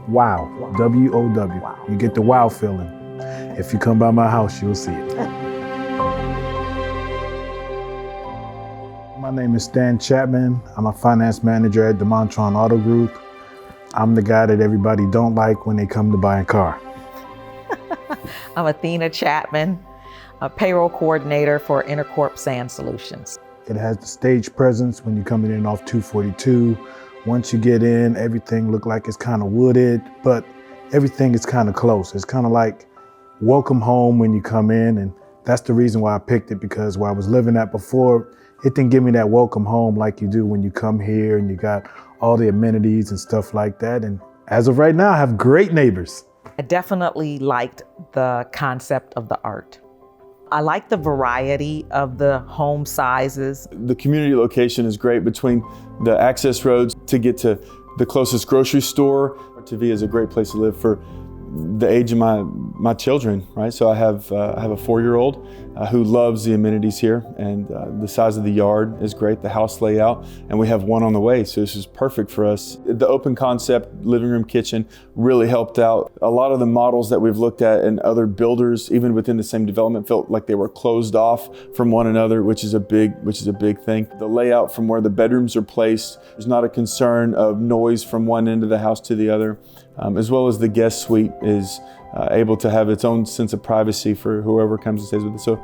Wow, W-O-W. Wow. You get the wow feeling. If you come by my house, you'll see it. My name is Stan Chapman. I'm a finance manager at the Malter Auto Group. I'm the guy that everybody don't like when they come to buy a car. I'm Athena Chapman, a payroll coordinator for Intercorp Sand Solutions. It has the stage presence when you're coming in off 242. Once you get in, everything look like it's kind of wooded, but everything is kind of close. It's kind of like welcome home when you come in, and that's the reason why I picked it, because where I was living at before, it didn't give me that welcome home like you do when you come here and you got all the amenities and stuff like that. And as of right now, I have great neighbors. I definitely liked the concept of the art. I like the variety of the home sizes. The community location is great between the access roads to get to the closest grocery store. Tavia is a great place to live for the age of my children, right? So I have a 4-year-old who loves the amenities here, and the size of the yard is great, the house layout, and we have one on the way, so this is perfect for us. The open concept living room kitchen really helped out. A lot of the models that we've looked at and other builders, even within the same development, felt like they were closed off from one another, which is a big thing. The layout from where the bedrooms are placed, there's not a concern of noise from one end of the house to the other. As well as the guest suite is able to have its own sense of privacy for whoever comes and stays with it. So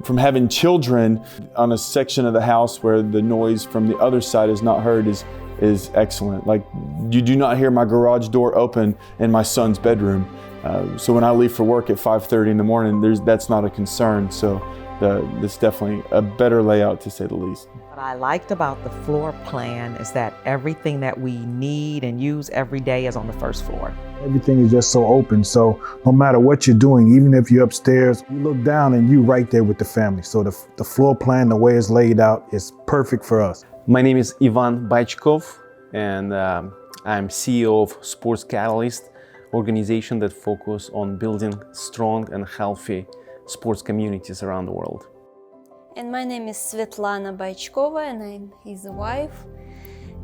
from having children on a section of the house where the noise from the other side is not heard is excellent. Like, you do not hear my garage door open in my son's bedroom. So when I leave for work at 5:30 in the morning, that's not a concern. So it's definitely a better layout, to say the least. What I liked about the floor plan is that everything that we need and use every day is on the first floor. Everything is just so open, so no matter what you're doing, even if you're upstairs, you look down and you're right there with the family. So the floor plan, the way it's laid out, is perfect for us. My name is Ivan Baichkov, and I'm CEO of Sports Catalyst, organization that focuses on building strong and healthy sports communities around the world. And my name is Svetlana Baichkova, and I'm his wife,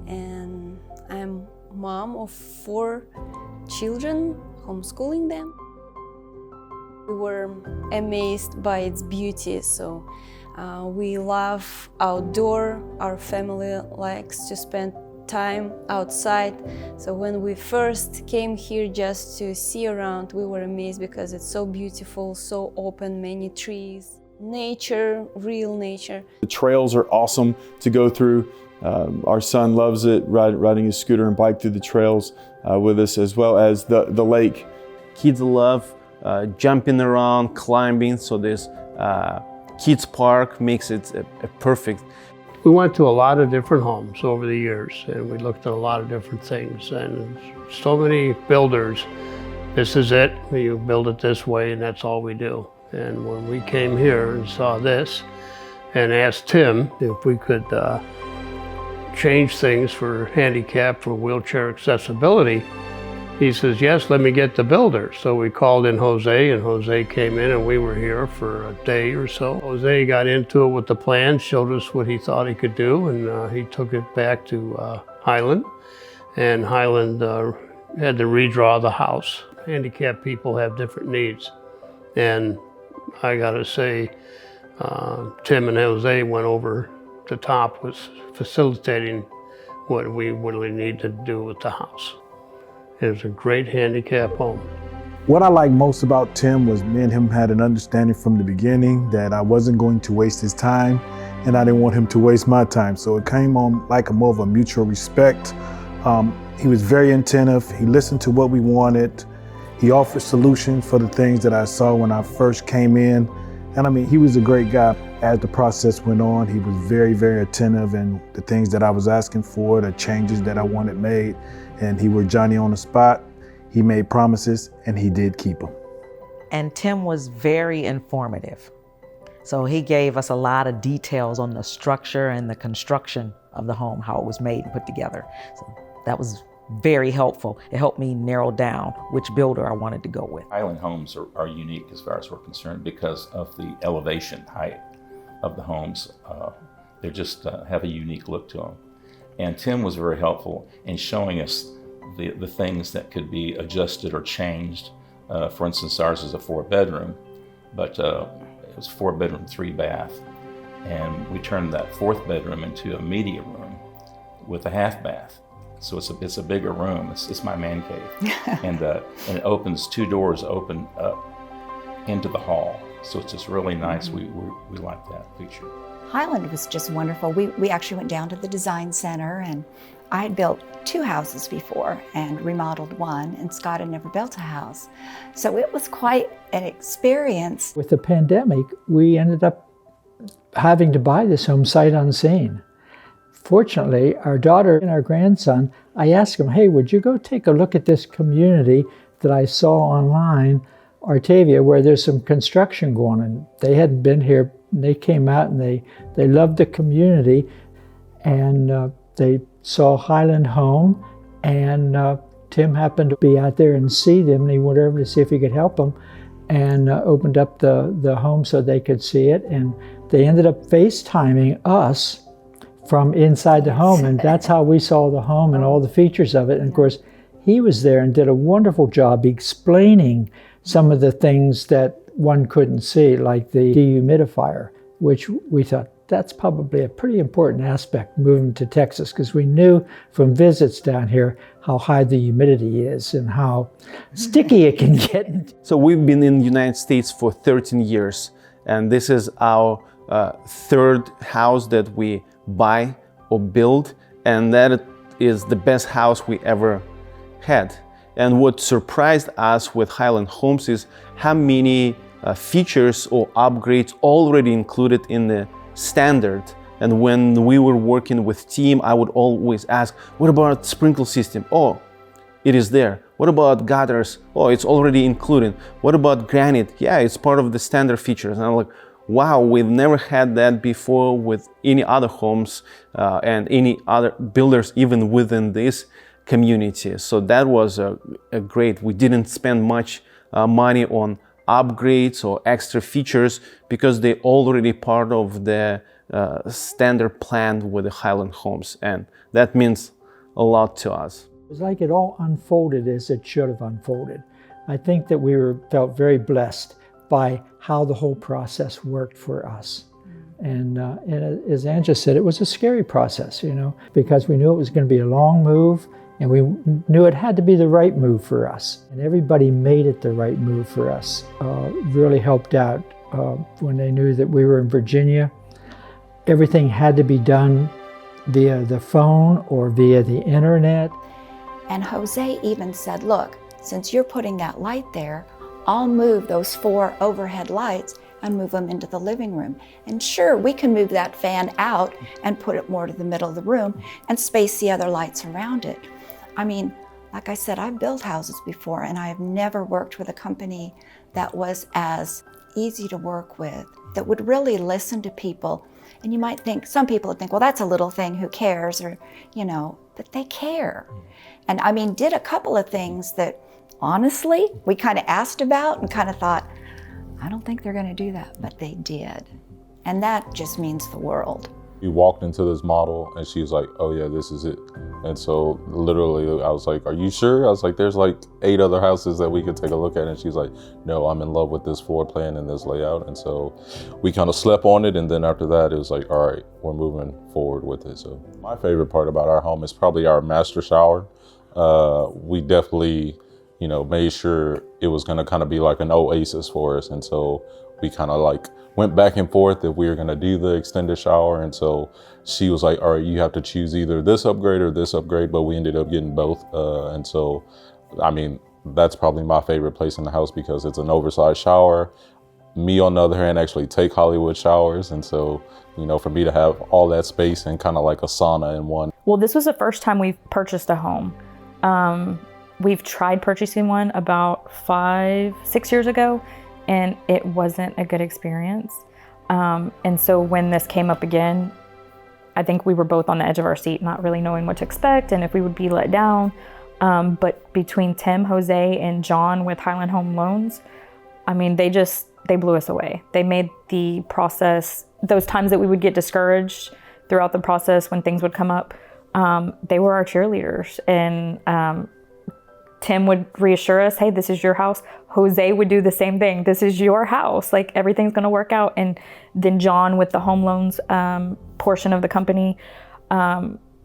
and I'm mom of 4 children, homeschooling them. We were amazed by its beauty, so we love outdoor. Our family likes to spend time outside. So when we first came here just to see around, we were amazed because it's so beautiful, so open, many trees, nature, real nature. The trails are awesome to go through. Our son loves it, riding his scooter and bike through the trails with us, as well as the lake. Kids love jumping around, climbing, so this kids park makes it a perfect. We went to a lot of different homes over the years, and we looked at a lot of different things, and so many builders, this is it, you build it this way, and that's all we do. And when we came here and saw this and asked Tim if we could change things for handicap, for wheelchair accessibility, he says, yes, let me get the builder. So we called in Jose, and Jose came in, and we were here for a day or so. Jose got into it with the plan, showed us what he thought he could do, and he took it back to Highland. And Highland had to redraw the house. Handicapped people have different needs. And I gotta say, Tim and Jose went over the top with facilitating what we really need to do with the house. It was a great handicap home. What I like most about Tim was me and him had an understanding from the beginning that I wasn't going to waste his time, and I didn't want him to waste my time. So it came on like more of a mutual respect. He was very attentive. He listened to what we wanted. He offered solutions for the things that I saw when I first came in. And I mean, he was a great guy. As the process went on, he was very, very attentive, and the things that I was asking for, the changes that I wanted made, and he was Johnny on the spot. He made promises, and he did keep them. And Tim was very informative. So he gave us a lot of details on the structure and the construction of the home, how it was made and put together. So that was very helpful. It helped me narrow down which builder I wanted to go with. Highland homes are unique as far as we're concerned because of the elevation height of the homes. They just have a unique look to them. And Tim was very helpful in showing us the things that could be adjusted or changed. For instance, ours is a 4-bedroom, but it was 4-bedroom, 3-bath. And we turned that 4th bedroom into a media room with a half bath. So it's a bigger room. It's my man cave. And it opens, 2 doors open up into the hall. So it's just really nice. We like that feature. Highland was just wonderful. We actually went down to the design center, and I had built 2 houses before and remodeled one, and Scott had never built a house. So it was quite an experience. With the pandemic, we ended up having to buy this home sight unseen. Fortunately, our daughter and our grandson, I asked them, hey, would you go take a look at this community that I saw online, Artavia, where there's some construction going on. They hadn't been here. They came out and they loved the community, and they saw Highland Home, and Tim happened to be out there and see them, and he went over to see if he could help them, and opened up the home so they could see it, and they ended up FaceTiming us from inside the home, and that's how we saw the home and all the features of it. And of course, he was there and did a wonderful job explaining some of the things that one couldn't see, like the dehumidifier, which we thought that's probably a pretty important aspect moving to Texas, because we knew from visits down here how high the humidity is and how sticky it can get. So we've been in the United States for 13 years, and this is our 3rd house that we buy or build, and that is the best house we ever had. And what surprised us with Highland Homes is how many features or upgrades already included in the standard. And when we were working with team, I would always ask, what about sprinkler system? Oh, it is there. What about gutters? Oh, it's already included. What about granite? Yeah, it's part of the standard features. And I'm like, wow, we've never had that before with any other homes and any other builders, even within this community. So that was a great. We didn't spend much money on upgrades or extra features because they're already part of the standard plan with the Highland Homes, and that means a lot to us. It was like it all unfolded as it should have unfolded. I think that we felt very blessed by how the whole process worked for us. And as Anja said, it was a scary process, because we knew it was going to be a long move, and we knew it had to be the right move for us. And everybody made it the right move for us. Really helped out when they knew that we were in Virginia. Everything had to be done via the phone or via the internet. And Jose even said, look, since you're putting that light there, I'll move those 4 overhead lights and move them into the living room. And sure, we can move that fan out and put it more to the middle of the room and space the other lights around it. I mean, like I said, I've built houses before, and I have never worked with a company that was as easy to work with, that would really listen to people. And you might think, some people would think, well, that's a little thing, who cares? Or, but they care. And I mean, did a couple of things that honestly, we kind of asked about and kind of thought, I don't think they're going to do that, but they did. And that just means the world. We walked into this model and she was like, oh yeah, this is it. And so literally I was like, are you sure? I was like, there's like 8 other houses that we could take a look at. And she's like, no, I'm in love with this floor plan and this layout. And so we kind of slept on it. And then after that, it was like, all right, we're moving forward with it. So my favorite part about our home is probably our master shower. We definitely, made sure it was going to kind of be like an oasis for us. And so we kind of like went back and forth if we were going to do the extended shower. And so she was like, all right, you have to choose either this upgrade or this upgrade, but we ended up getting both. And so, I mean, that's probably my favorite place in the house because it's an oversized shower. Me, on the other hand, actually take Hollywood showers. And so, for me to have all that space and kind of like a sauna in one. Well, this was the first time we've purchased a home. We've tried purchasing one about 5-6 years ago, and it wasn't a good experience. And so when this came up again, I think we were both on the edge of our seat, not really knowing what to expect and if we would be let down. But between Tim, Jose, and John with Highland Home Loans, I mean, they blew us away. They made the process, those times that we would get discouraged throughout the process when things would come up, they were our cheerleaders. And Tim would reassure us, hey, this is your house. Jose would do the same thing. This is your house. Like, everything's going to work out. And then John, with the home loans portion of the company,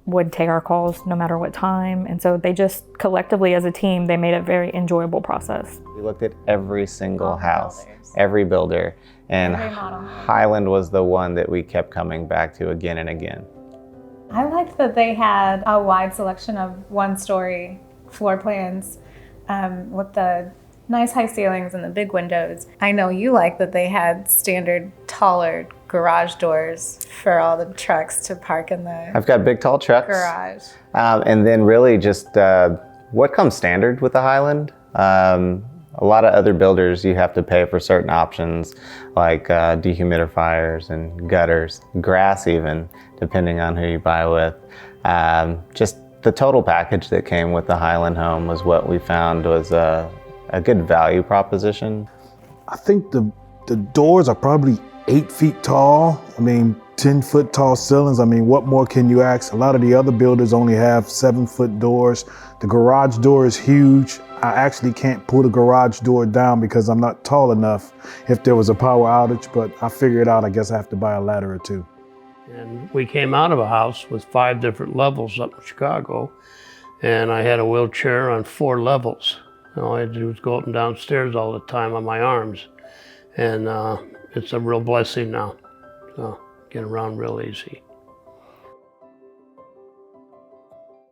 would take our calls no matter what time. And so they just collectively as a team, they made it a very enjoyable process. We looked at every single house, every builder, and Highland was the one that we kept coming back to again and again. I liked that they had a wide selection of one-story floor plans with the nice high ceilings and the big windows. I know you like that they had standard taller garage doors for all the trucks to park in the I've got big tall trucks. garage. And then really just what comes standard with the Highland. A lot of other builders, you have to pay for certain options like dehumidifiers and gutters, grass even, depending on who you buy with. Just the total package that came with the Highland home was what we found was a good value proposition. I think the doors are probably 8 feet tall. I mean, 10-foot tall ceilings. I mean, what more can you ask? A lot of the other builders only have 7-foot doors. The garage door is huge. I actually can't pull the garage door down because I'm not tall enough if there was a power outage, but I figured out I guess I have to buy a ladder or two. And we came out of a house with 5 different levels up in Chicago, and I had a wheelchair on 4 levels. And all I had to do was go up and down stairs all the time on my arms. And it's a real blessing now. So get around real easy.